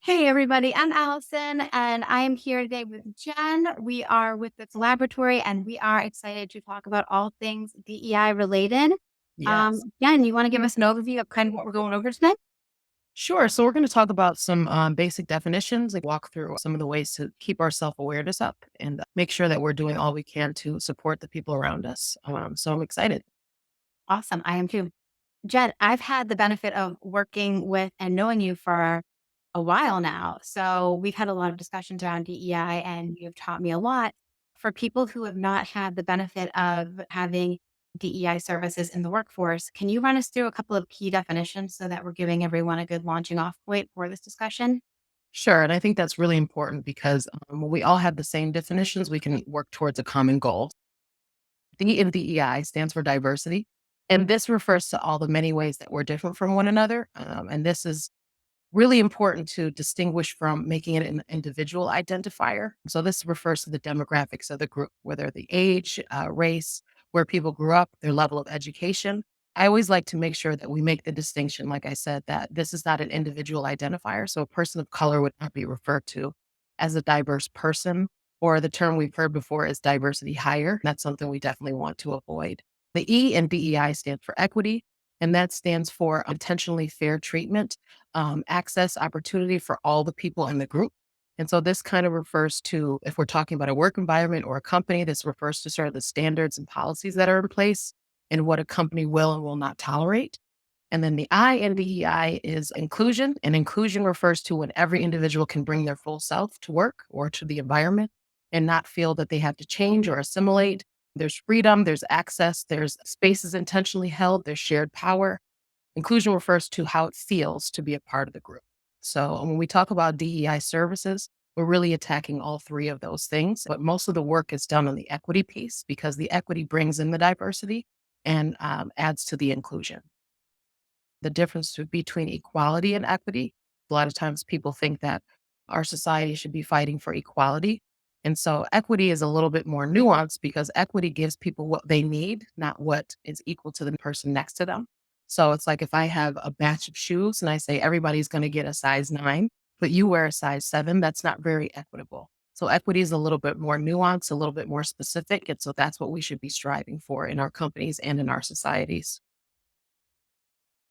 Hey, everybody. I'm Allison, and I am here today with Jen. We are with the Collaboratory, and we are excited to talk about all things DEI related. Yes. Jen, you want to give us an overview of kind of what we're going over today? Sure. So we're going to talk about some basic definitions, like walk through some of the ways to keep our self awareness up and make sure that we're doing all we can to support the people around us. So I'm excited. Awesome. I am too. Jen, I've had the benefit of working with and knowing you for a while now. So we've had a lot of discussions around DEI, and you've taught me a lot. For people who have not had the benefit of having DEI services in the workforce, can you run us through a couple of key definitions so that we're giving everyone a good launching off point for this discussion? Sure. And I think that's really important because when we all have the same definitions, we can work towards a common goal. D in DEI stands for diversity. And this refers to all the many ways that we're different from one another. And this is really important to distinguish from making it an individual identifier. So this refers to the demographics of the group, whether the age, race, where people grew up, their level of education. I always like to make sure that we make the distinction, like I said, that this is not an individual identifier. So a person of color would not be referred to as a diverse person, or the term we've heard before is diversity hire. That's something we definitely want to avoid. The E in DEI stands for equity, and that stands for intentionally fair treatment, access, opportunity for all the people in the group. And so this kind of refers to, if we're talking about a work environment or a company, this refers to sort of the standards and policies that are in place and what a company will and will not tolerate. And then the I in DEI is inclusion. And inclusion refers to when every individual can bring their full self to work or to the environment and not feel that they have to change or assimilate. There's freedom, there's access, there's spaces intentionally held, there's shared power. Inclusion refers to how it feels to be a part of the group. So when we talk about DEI services, we're really attacking all three of those things. But most of the work is done on the equity piece because the equity brings in the diversity and adds to the inclusion. The difference between equality and equity, a lot of times people think that our society should be fighting for equality. And so equity is a little bit more nuanced because equity gives people what they need, not what is equal to the person next to them. So it's like if I have a batch of shoes and I say everybody's going to get a size 9, but you wear a size 7, that's not very equitable. So equity is a little bit more nuanced, a little bit more specific. And so that's what we should be striving for in our companies and in our societies.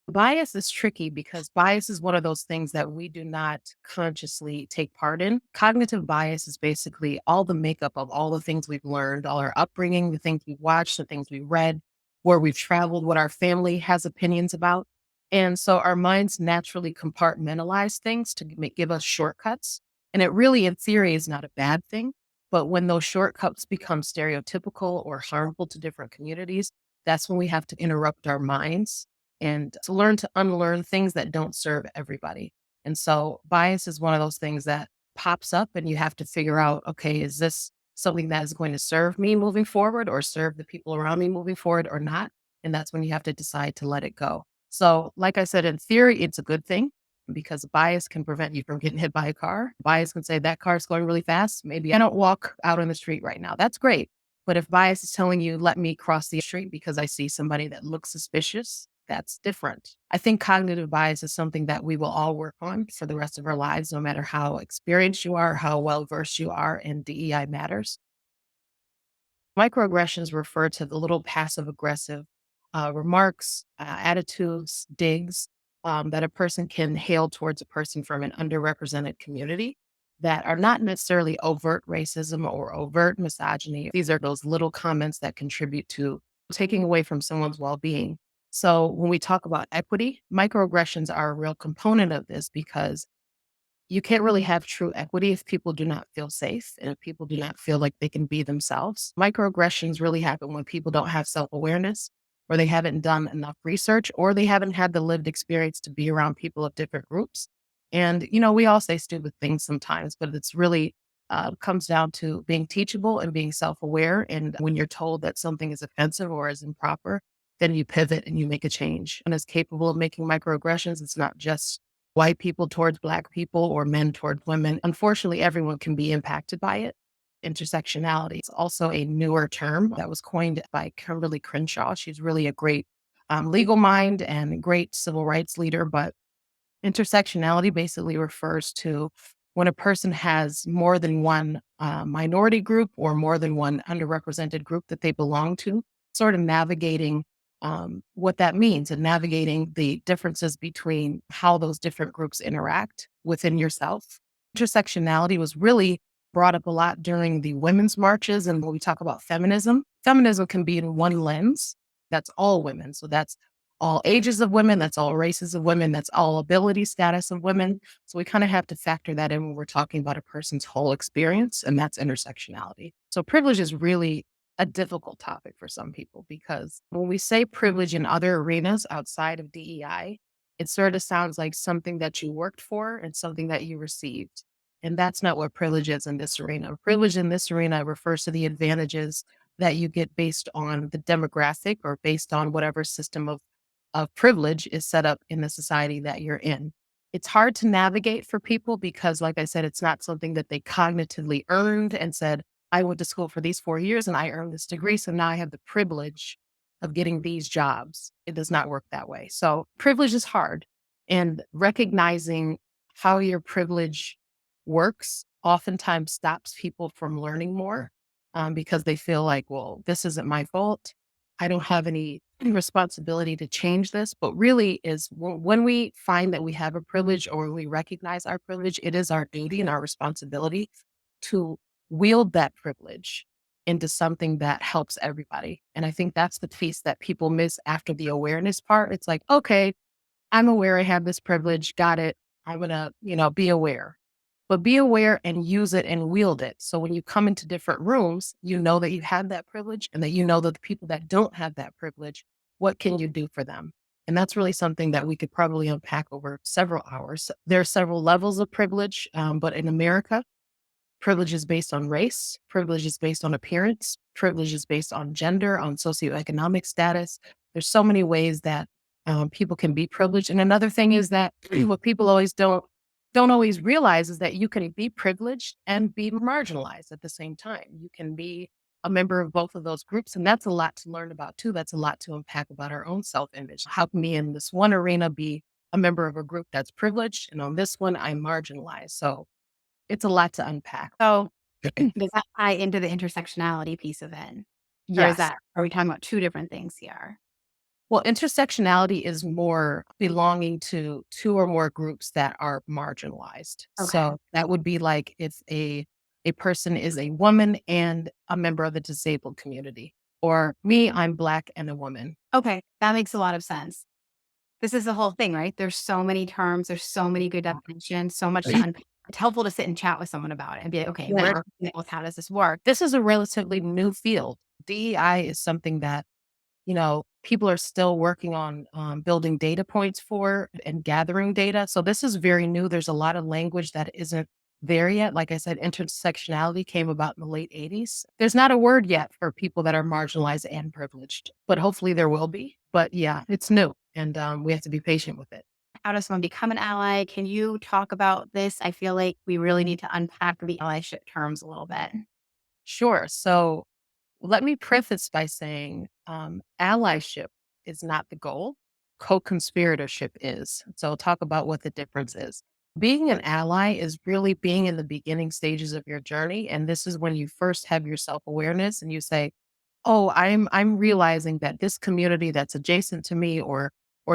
Bias is tricky because bias is one of those things that we do not consciously take part in. Cognitive bias is basically all the makeup of all the things we've learned, all our upbringing, the things we've watched, the things we've read, where we've traveled, what our family has opinions about. And so our minds naturally compartmentalize things to give us shortcuts. And it really, in theory, is not a bad thing. But when those shortcuts become stereotypical or harmful to different communities, that's when we have to interrupt our minds and to learn to unlearn things that don't serve everybody. And so bias is one of those things that pops up and you have to figure out, okay, is this something that is going to serve me moving forward or serve the people around me moving forward or not? And that's when you have to decide to let it go. So, like I said, in theory, it's a good thing because bias can prevent you from getting hit by a car. Bias can say that car is going really fast. Maybe I don't walk out on the street right now. That's great. But if bias is telling you, let me cross the street because I see somebody that looks suspicious, that's different. I think cognitive bias is something that we will all work on for the rest of our lives, no matter how experienced you are, how well versed you are in DEI matters. Microaggressions refer to the little passive aggressive remarks, attitudes, digs that a person can hail towards a person from an underrepresented community that are not necessarily overt racism or overt misogyny. These are those little comments that contribute to taking away from someone's well being. So when we talk about equity, microaggressions are a real component of this because you can't really have true equity if people do not feel safe and if people do not feel like they can be themselves. Microaggressions really happen when people don't have self awareness or they haven't done enough research or they haven't had the lived experience to be around people of different groups. And, we all say stupid things sometimes, but it's really comes down to being teachable and being self aware. And when you're told that something is offensive or is improper, then you pivot and you make a change. And is capable of making microaggressions. It's not just white people towards black people or men towards women. Unfortunately, everyone can be impacted by it. Intersectionality is also a newer term that was coined by Kimberly Crenshaw. She's really a great legal mind and a great civil rights leader, but Intersectionality basically refers to when a person has more than one minority group or more than one underrepresented group that they belong to, sort of navigating what that means and navigating the differences between how those different groups interact within yourself. Intersectionality was really brought up a lot during the women's marches. And when we talk about feminism, feminism can be in one lens. That's all women. So that's all ages of women, that's all races of women, that's all ability status of women. So we kind of have to factor that in when we're talking about a person's whole experience, and that's intersectionality. So privilege is really a difficult topic for some people because when we say privilege in other arenas outside of DEI, it sort of sounds like something that you worked for and something that you received. And that's not what privilege is in this arena. Privilege in this arena refers to the advantages that you get based on the demographic or based on whatever system of privilege is set up in the society that you're in. It's hard to navigate for people because, like I said, it's not something that they cognitively earned and said, I went to school for these 4 years and I earned this degree. So now I have the privilege of getting these jobs. It does not work that way. So privilege is hard. And recognizing how your privilege works oftentimes stops people from learning more because they feel like, well, this isn't my fault. I don't have any responsibility to change this, but really is when we find that we have a privilege or we recognize our privilege, it is our duty and our responsibility to wield that privilege into something that helps everybody. And I think that's the piece that people miss after the awareness part. It's like, okay, I'm aware I have this privilege. Got it. I'm going to, be aware. But be aware and use it and wield it. So when you come into different rooms, you know that you have that privilege and that you know that the people that don't have that privilege, what can you do for them? And that's really something that we could probably unpack over several hours. There are several levels of privilege, but in America, privilege is based on race, privilege is based on appearance, privilege is based on gender, on socioeconomic status. There's so many ways that people can be privileged. And another thing is that what people always don't always realize is that you can be privileged and be marginalized at the same time. You can be a member of both of those groups. And that's a lot to learn about too. That's a lot to unpack about our own self-image. How can me in this one arena be a member of a group that's privileged? And on this one, I'm marginalized. So it's a lot to unpack. So does that tie into the intersectionality piece of it? Or Yes. are we talking about two different things here? Well, intersectionality is more belonging to two or more groups that are marginalized. Okay. So that would be like if a person is a woman and a member of the disabled community, or me, I'm Black and a woman. Okay. That makes a lot of sense. This is the whole thing, right? There's so many terms, there's so many good definitions, so much to unpack. It's helpful to sit and chat with someone about it and be like, okay, where Yeah. how does this work? This is a relatively new field. DEI is something that people are still working on building data points for and gathering data. So this is very new. There's a lot of language that isn't there yet. Like I said, intersectionality came about in the late 80s. There's not a word yet for people that are marginalized and privileged, but hopefully there will be. But yeah, it's new and we have to be patient with it. How does someone become an ally? Can you talk about this? I feel like we really need to unpack the allyship terms a little bit. Sure. So let me preface by saying allyship is not the goal. Co-conspiratorship is. So I'll talk about what the difference is. Being an ally is really being in the beginning stages of your journey. And this is when you first have your self-awareness and you say, oh, I'm realizing that this community that's adjacent to me or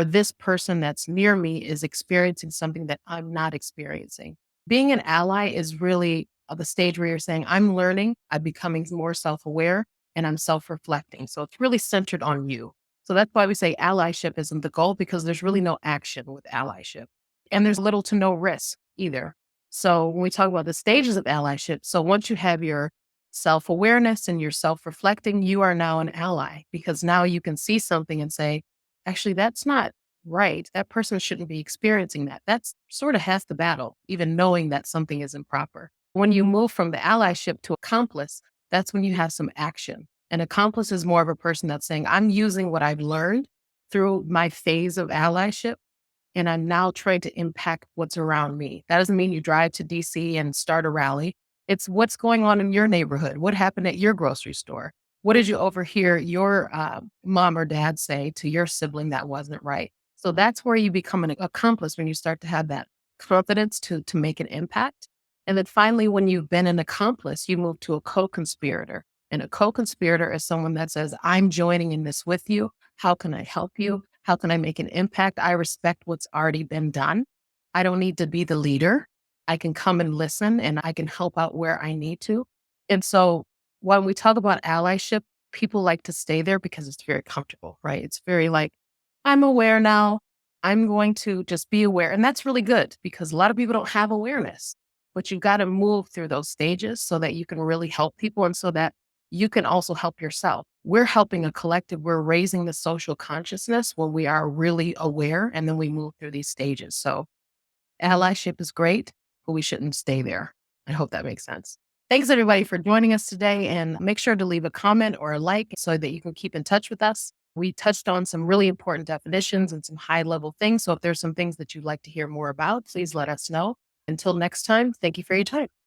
this person that's near me is experiencing something that I'm not experiencing. Being an ally is really the stage where you're saying, I'm learning, I'm becoming more self-aware, and I'm self-reflecting. So it's really centered on you. So that's why we say allyship isn't the goal because there's really no action with allyship. And there's little to no risk either. So when we talk about the stages of allyship, so once you have your self awareness and you're self reflecting, you are now an ally because now you can see something and say, actually, that's not right. That person shouldn't be experiencing that. That's sort of half the battle, even knowing that something is improper. When you move from the allyship to accomplice, that's when you have some action. An accomplice is more of a person that's saying, I'm using what I've learned through my phase of allyship and I'm now trying to impact what's around me. That doesn't mean you drive to DC and start a rally. It's what's going on in your neighborhood. What happened at your grocery store? What did you overhear your mom or dad say to your sibling that wasn't right? So that's where you become an accomplice, when you start to have that confidence to make an impact. And then finally, when you've been an accomplice, you move to a co-conspirator. And a co-conspirator is someone that says, I'm joining in this with you. How can I help you? How can I make an impact? I respect what's already been done. I don't need to be the leader. I can come and listen, and I can help out where I need to. And so when we talk about allyship, people like to stay there because it's very comfortable, right? It's very like, I'm aware now. I'm going to just be aware. And that's really good because a lot of people don't have awareness, but you've got to move through those stages so that you can really help people and so that you can also help yourself. We're helping a collective. We're raising the social consciousness when we are really aware, and then we move through these stages. So allyship is great, but we shouldn't stay there. I hope that makes sense. Thanks everybody for joining us today, and make sure to leave a comment or a like so that you can keep in touch with us. We touched on some really important definitions and some high level things. So if there's some things that you'd like to hear more about, please let us know. Until next time, thank you for your time.